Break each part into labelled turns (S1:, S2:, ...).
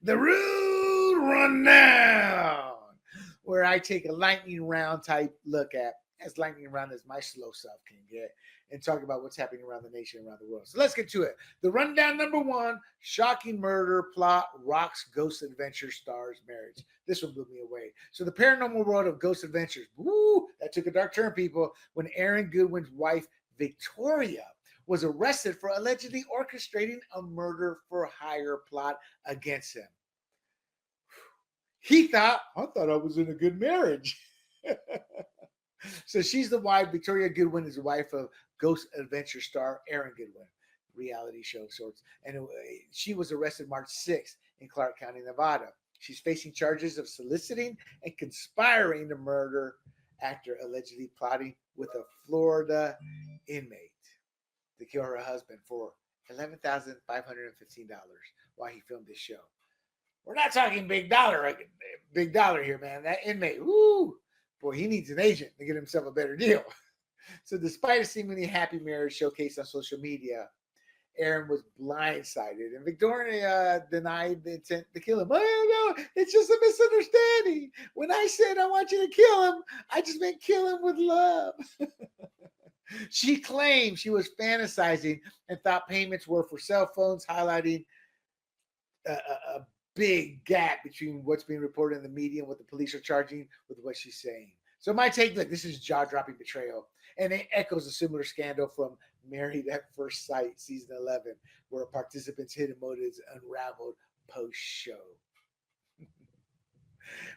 S1: The Rude Rundown, where I take a lightning round type look at, as lightning round as my slow self can get, and talk about what's happening around the nation, around the world. So let's get to it. The rundown number one: shocking murder plot rocks Ghost Adventure stars marriage. This one blew me away. So the paranormal world of Ghost Adventures, woo, that took a dark turn, people, when Aaron Goodwin's wife, Victoria, was arrested for allegedly orchestrating a murder for hire plot against him. He thought, I thought I was in a good marriage. So she's the wife. Victoria Goodwin is the wife of Ghost Adventure star Aaron Goodwin, reality show sorts. And she was arrested March 6th in Clark County, Nevada. She's facing charges of soliciting and conspiring to murder after allegedly plotting with a Florida inmate to kill her husband for $11,515 while he filmed this show. We're not talking big dollar here, man. That inmate, woo, boy, he needs an agent to get himself a better deal. So despite a seemingly happy marriage showcased on social media, Aaron was blindsided, and Victoria denied the intent to kill him. Oh, no, it's just a misunderstanding. When I said I want you to kill him, I just meant kill him with love. She claimed she was fantasizing and thought payments were for cell phones, highlighting a big gap between what's being reported in the media and what the police are charging with what she's saying. So my take, look, this is jaw-dropping betrayal, and it echoes a similar scandal from Married at First Sight, season 11, where participants' hidden motives unraveled post-show.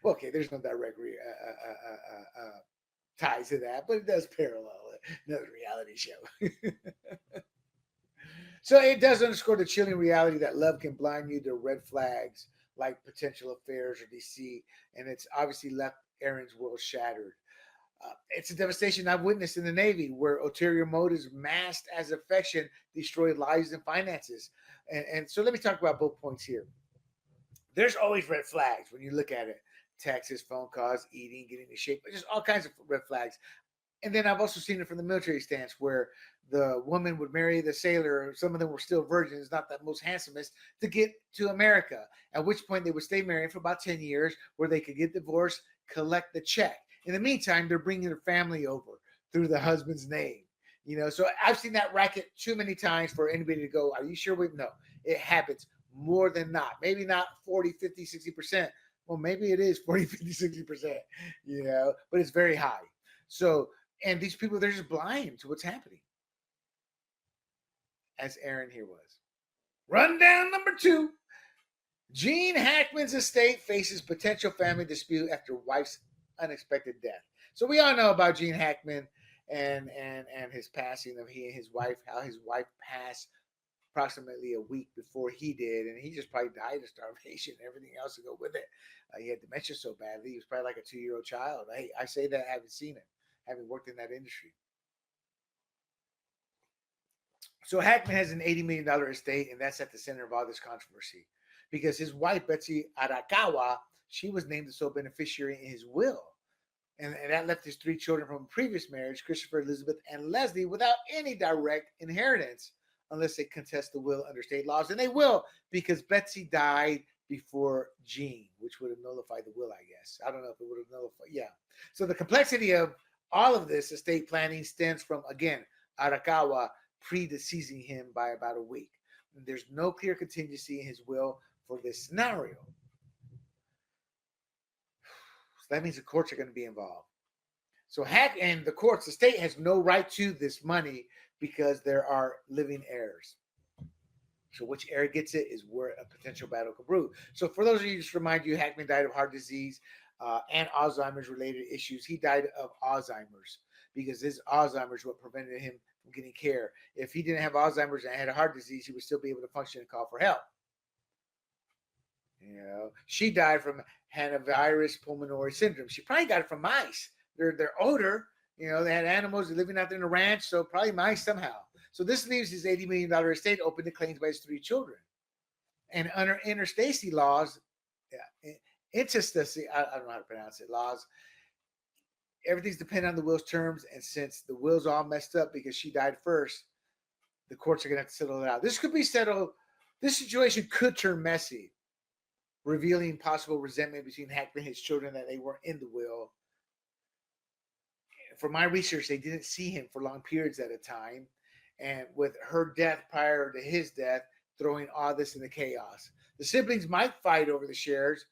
S1: Okay, there's no direct ties to that, but it does parallel another reality show. So it does underscore the chilling reality that love can blind you to red flags like potential affairs or deceit, and it's obviously left Aaron's world shattered. It's a devastation I've witnessed in the Navy, where ulterior motives masked as affection destroy lives and finances. And so let me talk about both points here. There's always red flags when you look at it. Texts, phone calls, eating, getting in shape, just all kinds of red flags. And then I've also seen it from the military stance, where the woman would marry the sailor. Some of them were still virgins, not the most handsomest, to get to America. At which point they would stay married for about 10 years, where they could get divorced, collect the check. In the meantime, they're bringing their family over through the husband's name. So I've seen that racket too many times for anybody to go, are you sure? No, it happens more than not. Maybe not 40, 50, 60%. Well, maybe it is 40, 50, 60%, but it's very high. So, and these people, they're just blind to what's happening. As Aaron here was. Rundown number 2. Gene Hackman's estate faces potential family dispute after wife's unexpected death. So we all know about Gene Hackman and his passing of he and his wife, how his wife passed approximately a week before he did, and he just probably died of starvation and everything else to go with it. He had dementia so badly, he was probably like a 2-year-old child. I say that having seen it, having worked in that industry. So Hackman has an $80 million estate, and that's at the center of all this controversy, because his wife, Betsy Arakawa, she was named the sole beneficiary in his will. And that left his 3 children from a previous marriage, Christopher, Elizabeth, and Leslie, without any direct inheritance, unless they contest the will under state laws. And they will, because Betsy died before Gene, which would have nullified the will, I guess. I don't know if it would have nullified. Yeah. So the complexity of all of this estate planning stems from, again, Arakawa predeceasing him by about a week. And there's no clear contingency in his will for this scenario. So that means the courts are going to be involved. So the courts, the state has no right to this money because there are living heirs. So which heir gets it is where a potential battle could brew. So for those of you, just remind you, Hackman died of heart disease and Alzheimer's related issues. He died of Alzheimer's because his Alzheimer's what prevented him from getting care. If he didn't have Alzheimer's and had a heart disease, he would still be able to function and call for help. She died from hantavirus pulmonary syndrome. She probably got it from mice. They're older. They had animals living out there in the ranch, so probably mice somehow. So this leaves his $80 million estate open to claims by his 3 children. And under interstate laws, intestacy, I don't know how to pronounce it, laws, everything's dependent on the will's terms. And since the will's all messed up because she died first, the courts are going to have to settle it out. This could be settled. This situation could turn messy revealing possible resentment between Hackman and his children that they weren't in the will. For my research, they didn't see him for long periods at a time. And with her death prior to his death, throwing all this into chaos. The siblings might fight over the shares,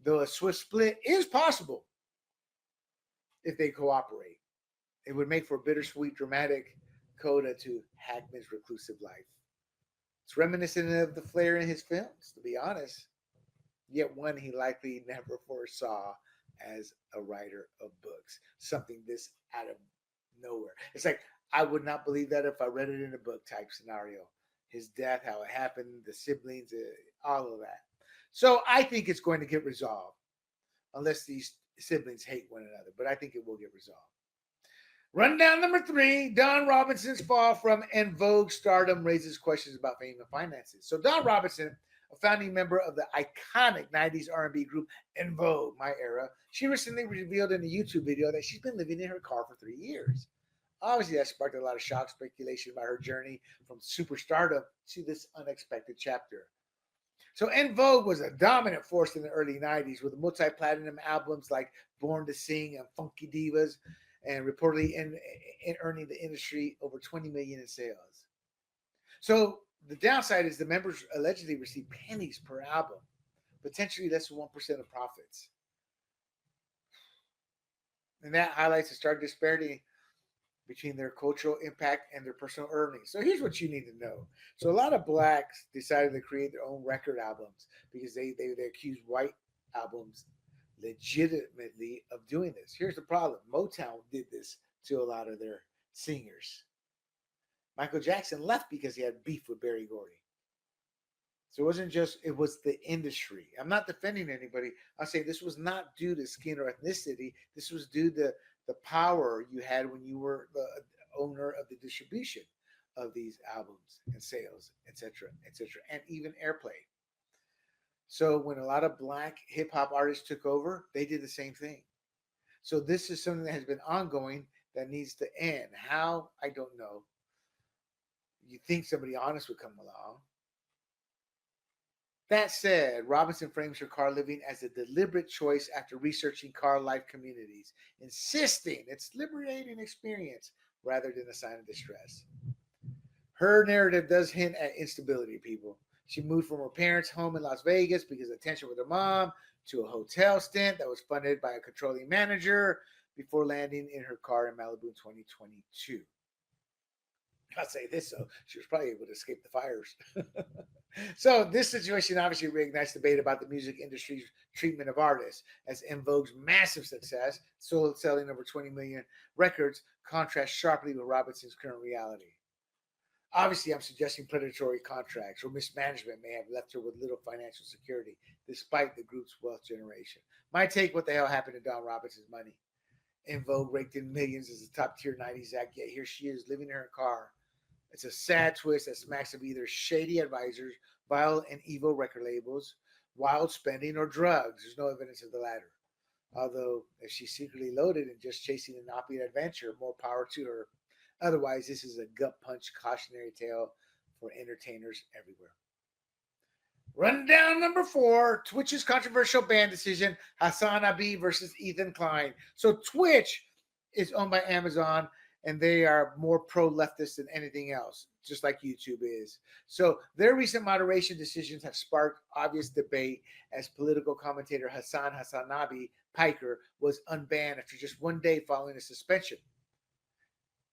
S1: though a swift split is possible if they cooperate. It would make for a bittersweet, dramatic coda to Hackman's reclusive life. It's reminiscent of the flair in his films, to be honest, yet one he likely never foresaw as a writer of books. Something this out of nowhere. It's like, I would not believe that if I read it in a book type scenario. His death, how it happened, the siblings, all of that. So I think it's going to get resolved, unless these siblings hate one another. But I think it will get resolved. Rundown number 3, Don Robinson's fall from En Vogue stardom raises questions about fame and finances. So Don Robinson, a founding member of the iconic 90s R&B group En Vogue, my era, she recently revealed in a YouTube video that she's been living in her car for 3 years. Obviously, that sparked a lot of shock speculation about her journey from superstardom to this unexpected chapter. So En Vogue was a dominant force in the early 90s with multi-platinum albums like Born to Sing and Funky Divas, and reportedly in earning the industry over $20 million in sales. So the downside is the members allegedly receive pennies per album, potentially less than 1% of profits. And that highlights a stark disparity between their cultural impact and their personal earnings. So here's what you need to know. So a lot of blacks decided to create their own record albums because they accused white albums legitimately of doing this. Here's the problem. Motown did this to a lot of their singers. Michael Jackson left because he had beef with Berry Gordy. So it wasn't just, it was the industry. I'm not defending anybody. I'm saying this was not due to skin or ethnicity. This was due to the power you had when you were the owner of the distribution of these albums and sales, etc., and even airplay. So when a lot of black hip hop artists took over, they did the same thing. So this is something that has been ongoing that needs to end. How? I don't know. You think somebody honest would come along. That said, Robinson frames her car living as a deliberate choice after researching car life communities, insisting it's a liberating experience rather than a sign of distress. Her narrative does hint at instability, people. She moved from her parents' home in Las Vegas because of tension with her mom to a hotel stint that was funded by a controlling manager before landing in her car in Malibu in 2022. I'll say this, though. She was probably able to escape the fires. So this situation obviously reignites debate about the music industry's treatment of artists, as En Vogue's massive success, still selling over 20 million records, contrasts sharply with Robinson's current reality. Obviously, I'm suggesting predatory contracts or mismanagement may have left her with little financial security, despite the group's wealth generation. My take, what the hell happened to Don Robinson's money? En Vogue raked in millions as a top-tier 90s act, yet here she is living in her car. It's a sad twist that smacks of either shady advisors, vile and evil record labels, wild spending, or drugs. There's no evidence of the latter. Although, if she's secretly loaded and just chasing an opulent adventure, more power to her. Otherwise, this is a gut punch cautionary tale for entertainers everywhere. Rundown number 4, Twitch's controversial ban decision, Hassan Abi versus Ethan Klein. So Twitch is owned by Amazon, and they are more pro-leftist than anything else, just like YouTube is. So their recent moderation decisions have sparked obvious debate as political commentator Hassan Hassanabi Piker was unbanned after just 1 day following a suspension.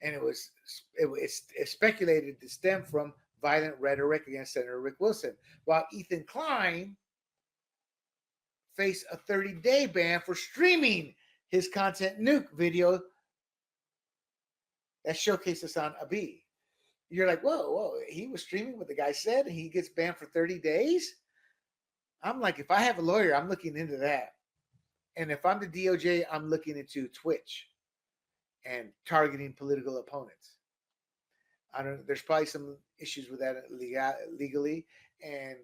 S1: And it's speculated to stem from violent rhetoric against Senator Rick Wilson, while Ethan Klein faced a 30-day ban for streaming his content nuke video that showcased Hassan Abi. You're like, whoa, he was streaming what the guy said and he gets banned for 30 days? I'm like, if I have a lawyer, I'm looking into that. And if I'm the DOJ, I'm looking into Twitch and targeting political opponents. There's probably some issues with that legally. And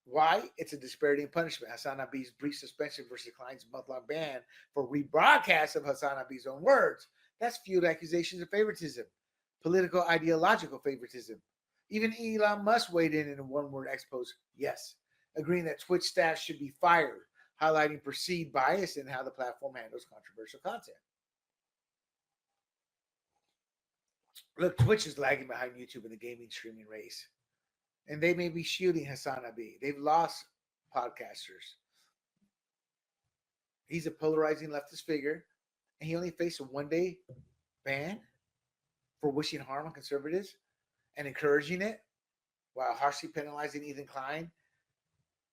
S1: why? It's a disparity in punishment. Hassan Abi's brief suspension versus Klein's month-long ban for rebroadcast of Hassan Abi's own words. That's fueled accusations of favoritism, political ideological favoritism. Even Elon Musk weighed in a one-word expose. Yes, agreeing that Twitch staff should be fired, highlighting perceived bias in how the platform handles controversial content. Look, Twitch is lagging behind YouTube in the gaming streaming race. And they may be shielding Hassan Abi. They've lost podcasters. He's a polarizing leftist figure, and he only faced a one-day ban for wishing harm on conservatives and encouraging it while harshly penalizing Ethan Klein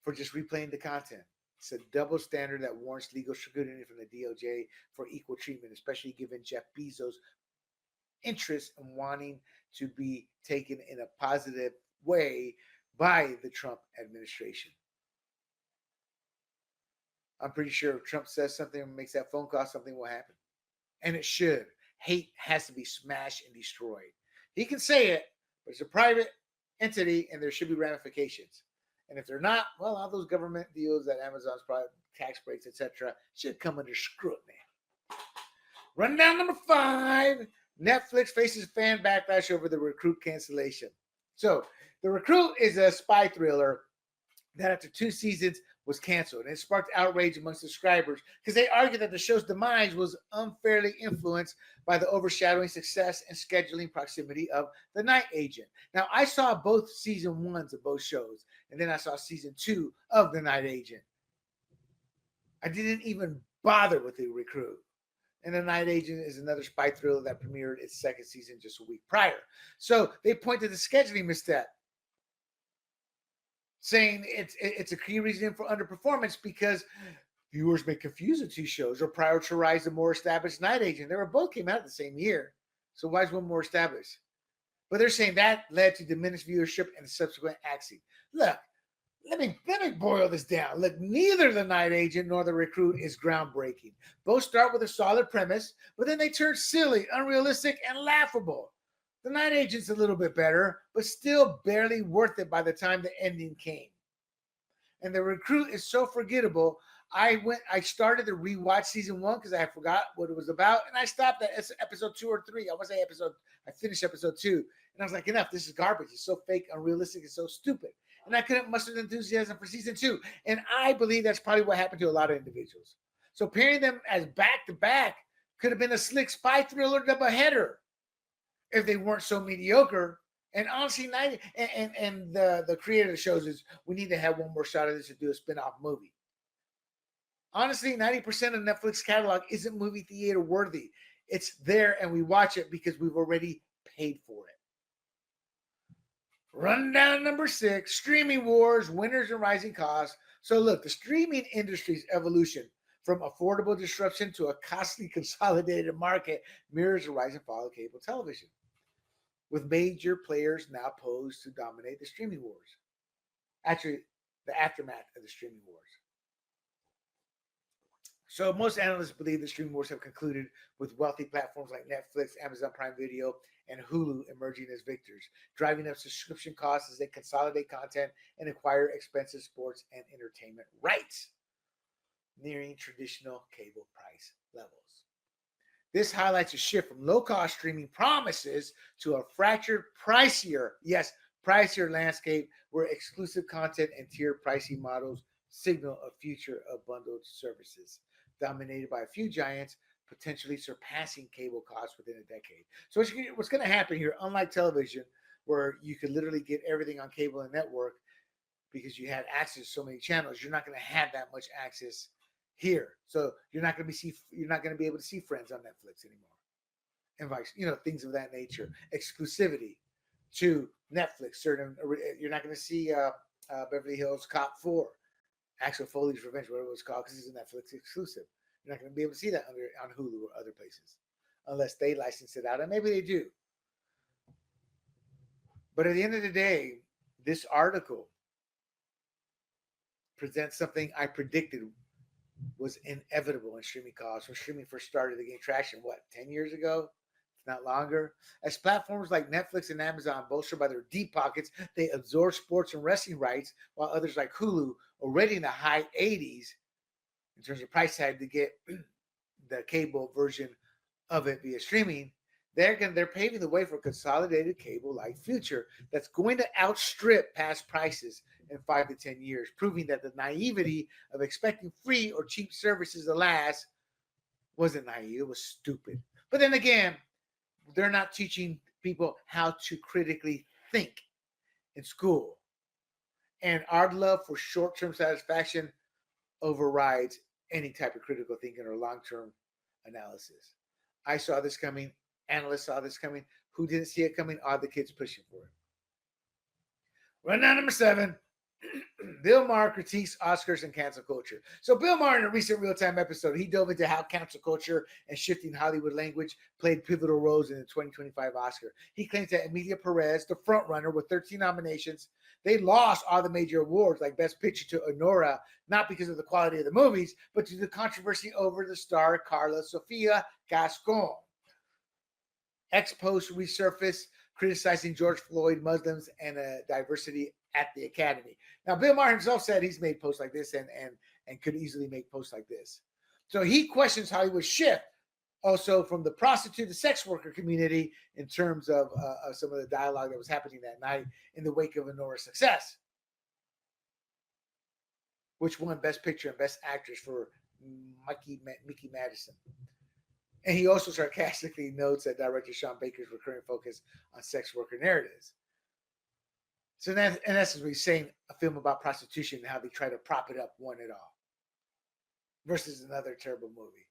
S1: for just replaying the content. It's a double standard that warrants legal scrutiny from the DOJ for equal treatment, especially given Jeff Bezos' interest in wanting to be taken in a positive way by the Trump administration. I'm pretty sure if Trump says something and makes that phone call, something will happen. And it should. Hate has to be smashed and destroyed. He can say it, but it's a private entity and there should be ramifications. And if they're not, well, all those government deals that Amazon's private tax breaks, etc., should come under scrutiny. Rundown number 5. Netflix faces fan backlash over the Recruit cancellation. So, The Recruit is a spy thriller that after 2 seasons was canceled. And it sparked outrage among subscribers because they argued that the show's demise was unfairly influenced by the overshadowing success and scheduling proximity of The Night Agent. Now, I saw both season 1s of both shows, and then I saw season 2 of The Night Agent. I didn't even bother with The Recruit. And The Night Agent is another spy thriller that premiered its 2nd season just a week prior. So they point to the scheduling misstep, saying it's a key reason for underperformance because viewers may confuse the 2 shows or prioritize the more established Night Agent. They were both came out the same year. So why is one more established? But they're saying that led to diminished viewership and subsequent axing. Look, let me boil this down. Look, neither The Night Agent nor The Recruit is groundbreaking. Both start with a solid premise, but then they turn silly, unrealistic, and laughable. The Night Agent's a little bit better, but still barely worth it by the time the ending came. And The Recruit is so forgettable. I started to rewatch season 1 because I forgot what it was about, and I stopped at episode 2 or 3. I finished episode 2, and I was like, enough. This is garbage. It's so fake, unrealistic, it's so stupid. And I couldn't muster the enthusiasm for season 2. And I believe that's probably what happened to a lot of individuals. So pairing them as back-to-back could have been a slick spy thriller doubleheader if they weren't so mediocre. And honestly, the creator of the shows is, we need to have one more shot of this to do a spin-off movie. Honestly, 90% of Netflix catalog isn't movie theater worthy. It's there and we watch it because we've already paid for it. Rundown number 6, streaming wars, winners and rising costs. So look, the streaming industry's evolution from affordable disruption to a costly consolidated market mirrors the rise and fall of cable television, with major players now posed to dominate the streaming wars. Actually, the aftermath of the streaming wars. So most analysts believe the streaming wars have concluded, with wealthy platforms like Netflix, Amazon Prime Video, and Hulu emerging as victors, driving up subscription costs as they consolidate content and acquire expensive sports and entertainment rights, nearing traditional cable price levels. This highlights a shift from low-cost streaming promises to a fractured, pricier landscape where exclusive content and tiered pricing models signal a future of bundled services, dominated by a few giants, potentially surpassing cable costs within a decade. So what's going to happen here, unlike television, where you could literally get everything on cable and network because you had access to so many channels, you're not going to have that much access here. So you're not going to be able to see Friends on Netflix anymore, and vice, things of that nature. Exclusivity to Netflix. You're not going to see Beverly Hills Cop 4. Axel Foley's Revenge, whatever it was called, because it's a Netflix exclusive. You're not going to be able to see that on Hulu or other places unless they license it out, and maybe they do. But at the end of the day, this article presents something I predicted was inevitable in streaming costs when streaming first started to gain traction, 10 years ago? If not longer. As platforms like Netflix and Amazon bolster by their deep pockets, they absorb sports and wrestling rights, while others like Hulu, already in the high 80s in terms of price tag to get the cable version of it via streaming, they're paving the way for a consolidated cable-like future that's going to outstrip past prices in 5 to 10 years, proving that the naivety of expecting free or cheap services to last wasn't naive, it was stupid. But then again, they're not teaching people how to critically think in school. And our love for short-term satisfaction overrides any type of critical thinking or long-term analysis. I saw this coming. Analysts saw this coming. Who didn't see it coming? All the kids pushing for it. Rundown number 7. Bill Maher critiques Oscars and cancel culture. So Bill Maher, in a recent real-time episode, he dove into how cancel culture and shifting Hollywood language played pivotal roles in the 2025 Oscar. He claims that Emilia Perez, the frontrunner with 13 nominations, they lost all the major awards like Best Picture to Honora, not because of the quality of the movies, but due to the controversy over the star Carla Sofia Gascon. Ex-post resurfaced criticizing George Floyd, Muslims, and diversity at the Academy. Now, Bill Maher himself said he's made posts like this and could easily make posts like this. So he questions Hollywood's shift also from the prostitute to sex worker community in terms of some of the dialogue that was happening that night in the wake of Honora's success, which won Best Picture and Best Actress for Mickey Madison. And he also sarcastically notes that director Sean Baker's recurring focus on sex worker narratives. So in essence, he's saying a film about prostitution and how they try to prop it up, one and all, versus another terrible movie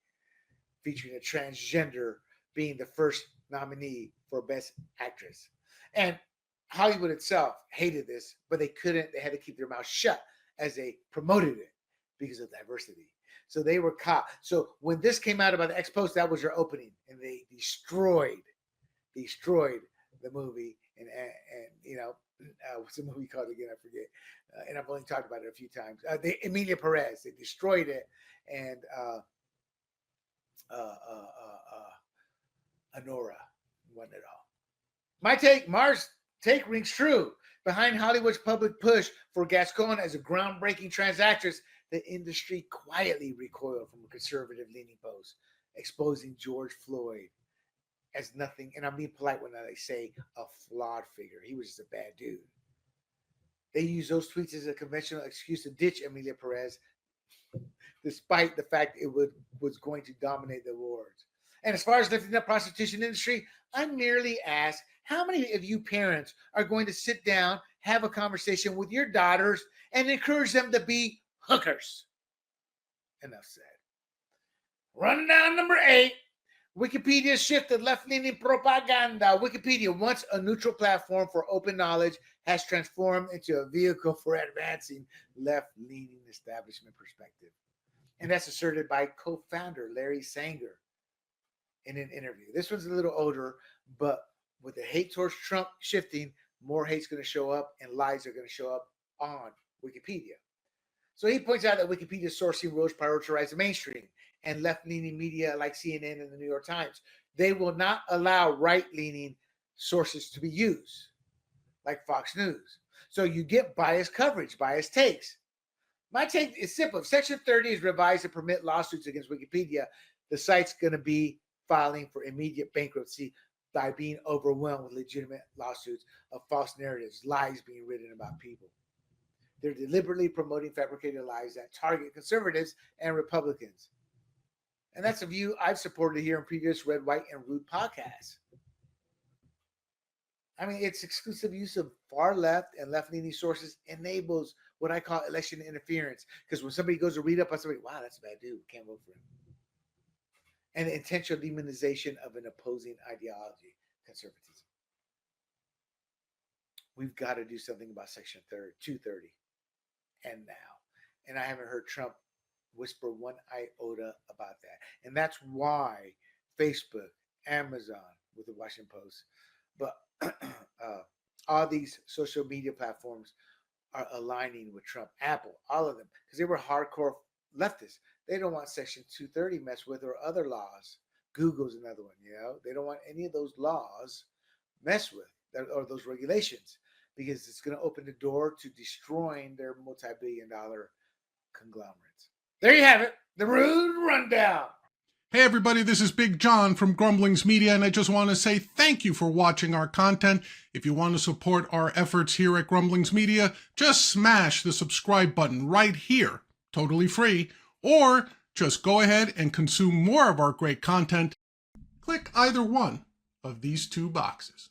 S1: featuring a transgender being the first nominee for Best Actress. And Hollywood itself hated this, but they couldn't. They had to keep their mouth shut as they promoted it because of diversity. So they were caught. So when this came out about the Ex-Post, that was their opening, and they destroyed the movie. And you know, what's the movie called again? I forget. And I've only talked about it a few times. Emilia Perez, they destroyed it, and Honora won it all. Mars take rings true. Behind Hollywood's public push for Gascon as a groundbreaking trans actress, the industry quietly recoiled from a conservative-leaning post, exposing George Floyd as nothing, and I'm being polite when I say a flawed figure. He was just a bad dude. They used those tweets as a conventional excuse to ditch Emilia Perez, despite the fact it was going to dominate the awards. And as far as lifting up prostitution industry, I merely ask, how many of you parents are going to sit down, have a conversation with your daughters, and encourage them to be hookers? Enough said. Rundown number 8. Wikipedia shifted left-leaning propaganda. Wikipedia, once a neutral platform for open knowledge, has transformed into a vehicle for advancing left-leaning establishment perspective. And that's asserted by co-founder Larry Sanger in an interview. This one's a little older, but with the hate towards Trump shifting, more hate's going to show up and lies are going to show up on Wikipedia. So he points out that Wikipedia sourcing rules prioritize the mainstream and left-leaning media like CNN and the New York Times. They will not allow right-leaning sources to be used, like Fox News. So you get biased coverage, biased takes. My take is simple. If Section 30 is revised to permit lawsuits against Wikipedia, the site's going to be filing for immediate bankruptcy by being overwhelmed with legitimate lawsuits of false narratives, lies being written about people. They're deliberately promoting fabricated lies that target conservatives and Republicans. And that's a view I've supported here in previous Red, White, and Rude podcasts. I mean, its exclusive use of far left and left-leaning sources enables what I call election interference. Because when somebody goes to read up on somebody, wow, that's a bad dude, can't vote for him. And the intentional demonization of an opposing ideology, conservatism. We've got to do something about Section 230. And now. And I haven't heard Trump whisper one iota about that. And that's why Facebook, Amazon, with the Washington Post, but all these social media platforms are aligning with Trump. Apple, all of them, because they were hardcore leftists. They don't want Section 230 messed with or other laws. Google's another one, you know. They don't want any of those laws messed with or those regulations because it's going to open the door to destroying their multi-billion-dollar conglomerates. There you have it, the Rude Rundown.
S2: Hey everybody, this is Big John from Grumblings Media, and I just want to say thank you for watching our content. If you want to support our efforts here at Grumblings Media, just smash the subscribe button right here, totally free, or just go ahead and consume more of our great content. Click either one of these two boxes.